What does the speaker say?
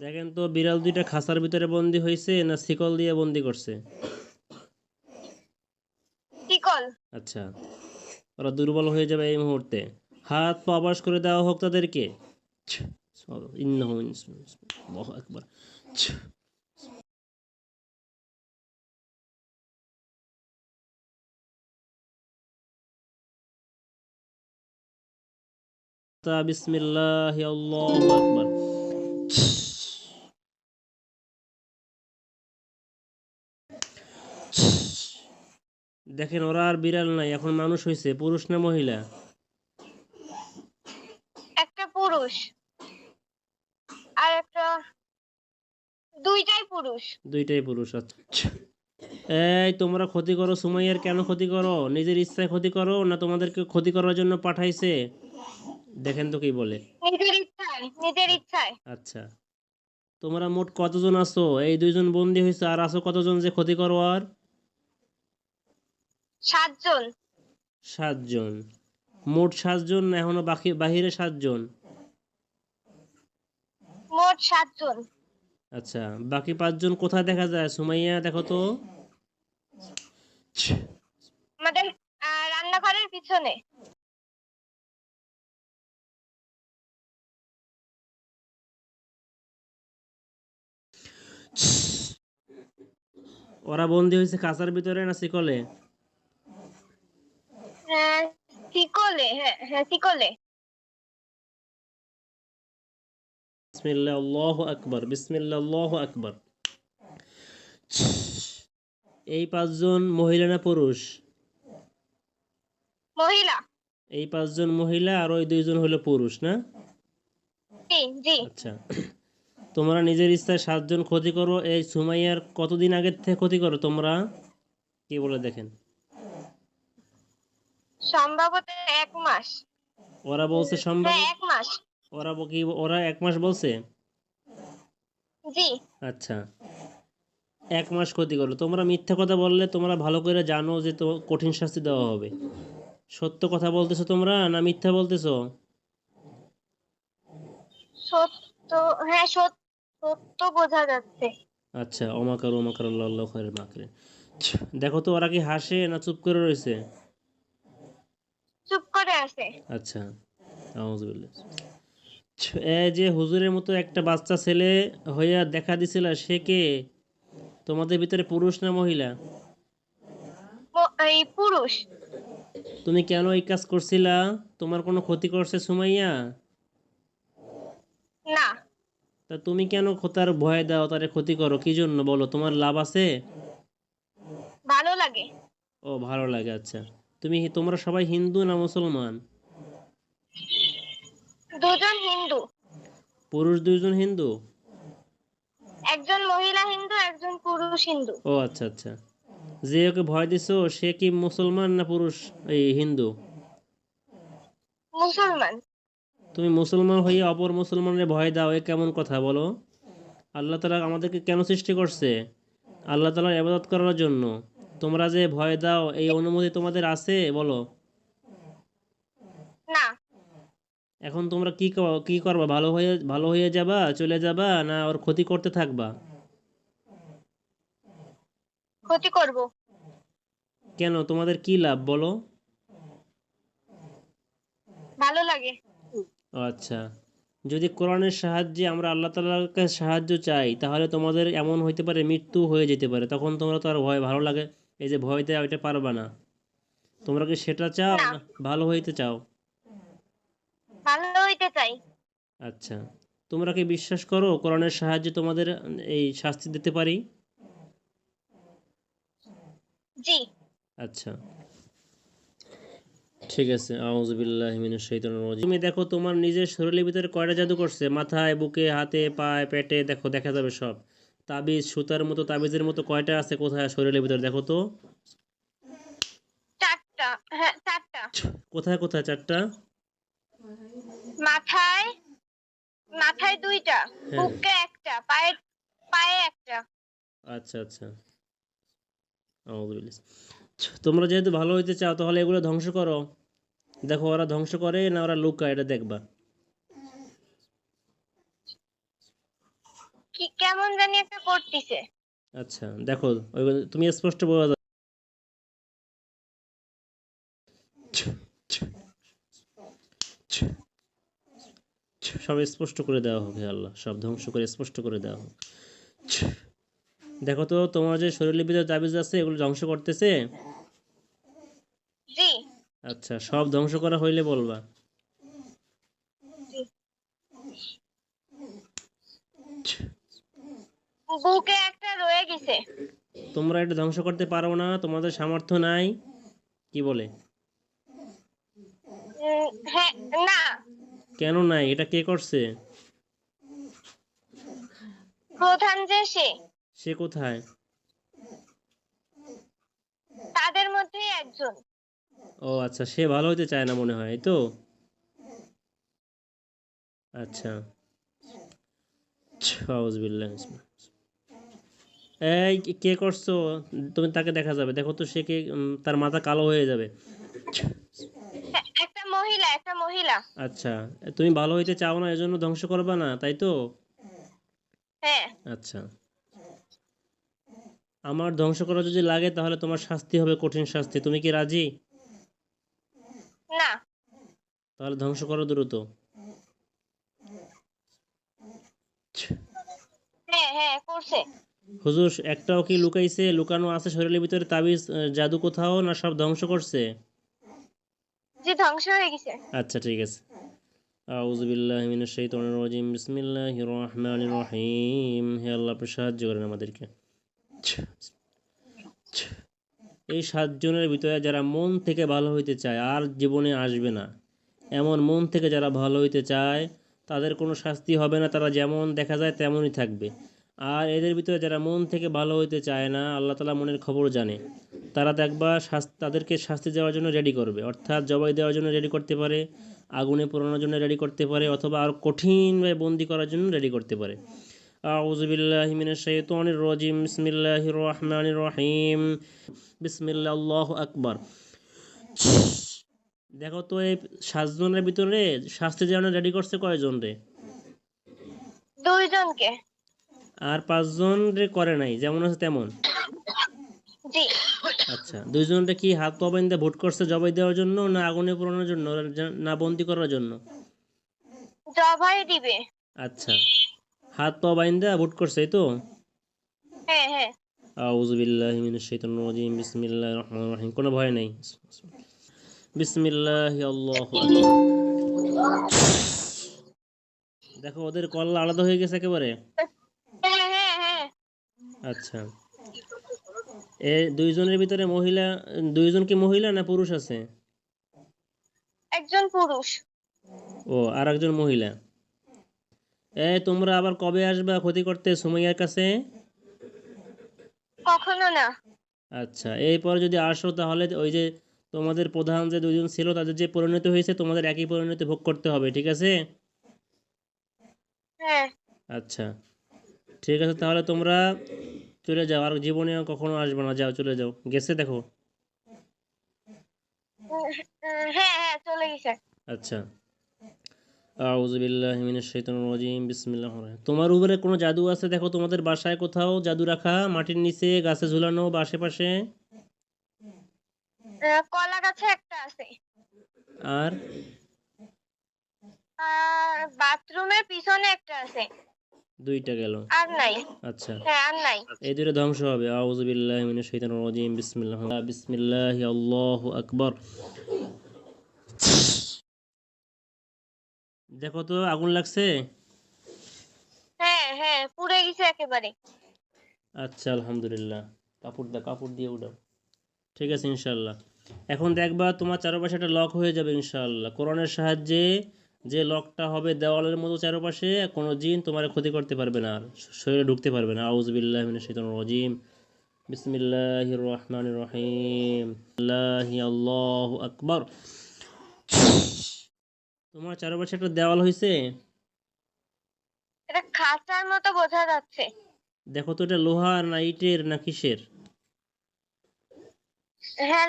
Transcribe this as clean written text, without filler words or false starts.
দেখেন তো বিড়াল দুইটা খাঁচার ভিতরে বন্দি হয়েছে না শিকল দিয়ে বন্দি করছে? শিকল। আচ্ছা, ওরা দুর্বল হয়ে যাবে এই মুহূর্তে। হাত পা অবশ করে দেওয়া হোক তাদেরকে। ইন্নাহু আল্লাহু আকবার। বিসমিল্লাহ আল্লাহু আকবার। দেখেন ওরা আর বিড়াল নাই, এখন মানুষ হয়েছে। পুরুষ না মহিলা? একটা পুরুষ আর একটা, দুইটাই পুরুষ। দুইটাই পুরুষ। আচ্ছা, এই তোমরা ক্ষতি করো সুমাইয়ার। কেন ক্ষতি করো? নিজের ইচ্ছায় ক্ষতি করো না তোমাদেরকে ক্ষতি করার জন্য পাঠাইছে? দেখেন তো কি বলে। নিজের ইচ্ছায়, নিজের ইচ্ছায়। আচ্ছা, তোমরা মোট কতজন আছো? এই দুইজন বন্দি হয়েছে, আর আছো কতজন যে ক্ষতি করো? আর 7 জন। 7 জন। মোট 7 জন না এখনো বাকি বাহিরে 7 জন? মোট 7 জন। আচ্ছা, বাকি 5 জন কোথায় দেখা যায়? সুমাইয়া দেখো তো। আমাদের রান্নাঘরের পিছনে। ওরা বন্দি হয়েছে খাঁচার ভিতরে না শিকলে? হ্যাঁ, শিকলে। হ্যাঁ হ্যাঁ, শিকলে। বিসমিল্লাহ আল্লাহু আকবার, বিসমিল্লাহ আল্লাহু আকবার। এই 5 জন মহিলা না পুরুষ? মহিলা। এই 5 জন মহিলা আর ওই 2 জন হলো পুরুষ না? জি জি। আচ্ছা, তোমরা নিজের ইচ্ছায় 7 জন ক্ষতি করো। এই সুমাইয়ার কতদিন আগের থেকে ক্ষতি করো তোমরা? কি বলে দেখেন। সম্ভবত 1 মাস। ওরা বলছে সম্ভব। হ্যাঁ, 1 মাস। ওরা 1 মাস বলছে? জি। আচ্ছা, 1 মাস ক্ষতি করো। তোমরা মিথ্যা কথা বললে তোমরা ভালো করে জানো যে তো কঠিন শাস্তি দেওয়া হবে। সত্য কথা বলতেছো তোমরা না মিথ্যা বলতেছো? সত্য। হ্যাঁ, সত্য বোঝা যাচ্ছে। আচ্ছা, ওমাকার ওমাকার আল্লাহ আল্লাহু খায়রুল মাকিরিন। দেখো তো ওরা কি হাসে না চুপ করে রয়েছে? চুপ করে আছে। আচ্ছা, আউযুবিল্লাহ। এই যে হুজুরের মতো একটা বাচ্চা ছেলে হইয়া দেখা দিছিল, সে কে? তোমাদের ভিতরে পুরুষ না মহিলা? এই পুরুষ। তুমি কেন এই কাজ করছিলা? তোমার কোনো ক্ষতি করছে সুমাইয়া? না। তা তুমি কেন তার ভয় দাও, তারে ক্ষতি করো কি জন্য বলো? তোমার লাভ আছে? ভালো লাগে। ও, ভালো লাগে। আচ্ছা, তোমরা সবাই হিন্দু না মুসলমান? দুজন হিন্দু। পুরুষ 2 জন হিন্দু? একজন মহিলা হিন্দু, একজন পুরুষ হিন্দু। ও আচ্ছা আচ্ছা। যে ওকে ভয় দিছো সে কি মুসলমান না পুরুষ, এই হিন্দু? মুসলমান। তুমি মুসলমান হয়ে অপর মুসলমানের ভয় দাও, এ কেমন কথা বলো? আল্লাহ তাআলা আমাদেরকে কেন সৃষ্টি করছে? আল্লাহ তাআলার ইবাদত করার জন্য। তোমরা যে ভয় দাও এই অনুমতি তোমাদের আছে বলো? না। এখন তোমরা কি করবা? ভালো হয়ে যাবা, চলে যাবা, না ওর ক্ষতি করতে থাকবা? ক্ষতি করব। কেন, তোমাদের কি লাভ বলো? ভালো লাগে। ও আচ্ছা, যদি কোরআনের সাহায্যে আমরা আল্লাহ তাআলার কাছে সাহায্য চাই তাহলে তোমাদের এমন হইতে পারে মৃত্যু হয়ে যেতে পারে, তখন তোমরা তো আর ভালো লাগে এই যে ভয় দেয় ওইটা পারবা না। তোমরা কি সেটা চাও না, না ভালো হইতে চাও? ভালো হইতে চাই। আচ্ছা, তোমরা কি বিশ্বাস করো কোরআনের সাহায্যে তোমাদের এই শাস্তি দিতে পারি? জি। আচ্ছা, ঠিক আছে। আউযু বিল্লাহি মিনাশ শাইতানির রাজিম। তুমি দেখো তোমার নিজের শরীরের ভিতরে কয়টা জাদু করছে? মাথায়, বুকে, হাতে, পায়ে, পেটে, দেখো, দেখা যাবে সব। তাবিজ, সুতার মতো তাবিজের মতো কয়টা আছে কোথায় শরীরের ভিতরে দেখো তো? 4টা। হ্যাঁ, 4টা। কোথায় কোথায় 4টা? মাথায়, মাথায় 2টা, হ্যাঁ। বুকে একটা, পায়ে পায়ে একটা। আচ্ছা আচ্ছা, আউযু বিল্লাহ। তোমরা যেহেতু ভালো হইতে চাও তাহলে এগুলো ধ্বংস করো। দেখো ওরা ধ্বংস করে না ওরা লুকায়, এটা দেখবা। কি কেমন জানি একটা করতেছে। আচ্ছা দেখো, তুমি স্পষ্ট বোঝা যায়। সব স্পষ্ট করে দেওয়া হোক হে আল্লাহ, সব ধ্বংস করে স্পষ্ট করে দেওয়া হোক। দেখো তো তোমার যে শরীরের ভিতরে তাবিজ আছে এগুলো ধ্বংস করতেছে। জি আচ্ছা, সব ধ্বংস করা হইলে বলবা। জি। বুকে একটা রয়ে গেছে। তোমরা এটা ধ্বংস করতে পারো না, তোমাদের সামর্থ্য নাই, কি বলে? হ্যাঁ, না। কেন নাই? এটা কে করছে? প্রধান যে সে কোথায়? তাদের মধ্যেই একজন। ও আচ্ছা, সে ভালো হইতে চায় না মনে হয়, এই তো। আচ্ছা, আউযুবিল্লাহ। এই কে করছো? তুমি তাকে দেখা যাবে, দেখো তো সে কে। তার মাথা কালো হয়ে যাবে। একটা মহিলা, একটা মহিলা। আচ্ছা, তুমি ভালো হইতে চাও না এজন্য ধ্বংস করবা না, তাই তো? হ্যাঁ। আচ্ছা, আমার ধ্বংস করা যদি লাগে তাহলে তোমার শাস্তি হবে কঠিন শাস্তি, তুমি কি রাজি? না। তাহলে ধ্বংস করো দ্রুত। হ্যাঁ হ্যাঁ করছে। হুজুর, একটাও কি লুকাইছে, লুকানো আছে শরীরের ভিতরে তাবিজ, জাদু কোথাও না সব ধ্বংস করছে? যে ধ্বংস হয়ে গেছে। আচ্ছা ঠিক আছে। আউযু বিল্লাহি মিনাশ শাইতানির রাজিম, বিসমিল্লাহির রহমানির রহিম। হে আল্লাহ, আপনি সাহায্য করেন আমাদেরকে। এই 7 জনের ভিতরে যারা মন থেকে ভালো হইতে চায় আর জীবনে আসবে না, এমন মন থেকে যারা ভালো হইতে চায় তাদের কোনো শাস্তি হবে না, তারা যেমন দেখা যায় তেমনই থাকবে। আর এদের ভিতরে যারা মন থেকে ভালো হইতে চায় না, আল্লাহ তাআলা মনের খবর জানে, তারা দেখবা তাদেরকে শাস্তি দেওয়ার জন্য রেডি করবে, অর্থাৎ জবাই দেওয়ার জন্য রেডি করতে পারে, আগুনে পোড়ানোর জন্য রেডি করতে পারে, অথবা আর কঠিনভাবে বন্দি করার জন্য রেডি করতে পারে। আউযু বিল্লাহি মিনাশ শাইতানির রাজিম, বিসমিল্লাহির রহমানির রহিম। বিসমিল্লাহ, আল্লাহু আকবার। দেখো তো এই 7 জনের ভিতরে শাস্তি দেওয়ার রেডি করছে কয়জন রে? 2 জনকে। আর 5 জন রে করে নাই, যেমন আছে তেমন। জি। আচ্ছা, 2 জন রে কি হাত পা বাইন্ধে ভোট করছে জবাই দেওয়ার জন্য, না আগুনে পোড়ানোর জন্য, না বন্দি করার জন্য? জবাই দিবে। আচ্ছা, হাত পা বাইন্ধে ভোট করছে, এই তো। হ্যাঁ হ্যাঁ। আউযু বিল্লাহি মিনাশ শাইতানির রাজিম, বিসমিল্লাহির রহমানির রহিম। কোনো ভয় নাই। বিসমিল্লাহি, আল্লাহু আকবার। দেখো ওদের কল্লা আলাদা হয়ে গেছে একেবারে। হ্যাঁ হ্যাঁ হ্যাঁ। আচ্ছা, এই 2 জনের ভিতরে মহিলা, 2 জন কি মহিলা না পুরুষ আছে? একজন পুরুষ। ও, আর একজন মহিলা। তোমরা আবার কবে আসবা ক্ষতি করতে সুমাইয়ার কাছে? কখনো না। আচ্ছা, এরপর যদি আসো তাহলে ওই যে তোমাদের প্রধান যে 2 জন ছিল তাদের যে পরিণতি হয়েছে তোমাদের একই পরিণতি ভোগ করতে হবে, ঠিক আছে? হ্যাঁ। আচ্ছা ঠিক আছে, তাহলে তোমরা চলে যাও, আর জীবনে কখনো আসবে না, যাও চলে যাও, গেছে দেখো। হ্যাঁ হ্যাঁ চলে গেছে। আচ্ছা, আউযু বিল্লাহি মিনাশ শাইতানির রাজিম, বিসমিল্লাহির রহমানির রহিম। তোমার উপরে কোনো জাদু আছে দেখো, তোমাদের বাসায় কোথাও জাদু রাখা, মাটির নিচে, গাছে ঝুলানো বা আশেপাশে? কলা গাছে একটা আছে। আর আর বাথরুমের পিছনে একটা আছে। 2টা গেল। আর নাই। আচ্ছা, হ্যাঁ আর নাই। এই দুটো ধ্বংস হবে। আউযু বিল্লাহি মিনাশ শাইতানির রাজিম, বিসমিল্লাহি, আল্লাহু আকবার। দেখো তো আগুন লাগছে? হ্যাঁ হ্যাঁ পুড়ে গেছে একেবারে। আচ্ছা আলহামদুলিল্লাহ। কাপড় দিয়ে উঠাও। ঠিক আছে ইনশাআল্লাহ। এখন দেখবা তোমার চারপাশে একটা লক হয়ে যাবে ইনশাআল্লাহ, কোরআনের সাহায্যে। যে লকটা হবে দেওয়ালের মতো চারপাশে, কোনো জিন তোমার ক্ষতি করতে পারবে না, আর শরীরে ঢুকতে পারবে না। আউযু বিল্লাহি মিনাশ শাইতানির রাজিম, বিসমিল্লাহির রহমানির রহিম। আল্লাহি, আল্লাহু আকবার। তোমার চারপাশে একটা দেওয়াল হয়েছে। এটা খাঁচার মতো বোঝা যাচ্ছে। দেখো তো এটা লোহার না ইটের না কিসের? হ্যাঁ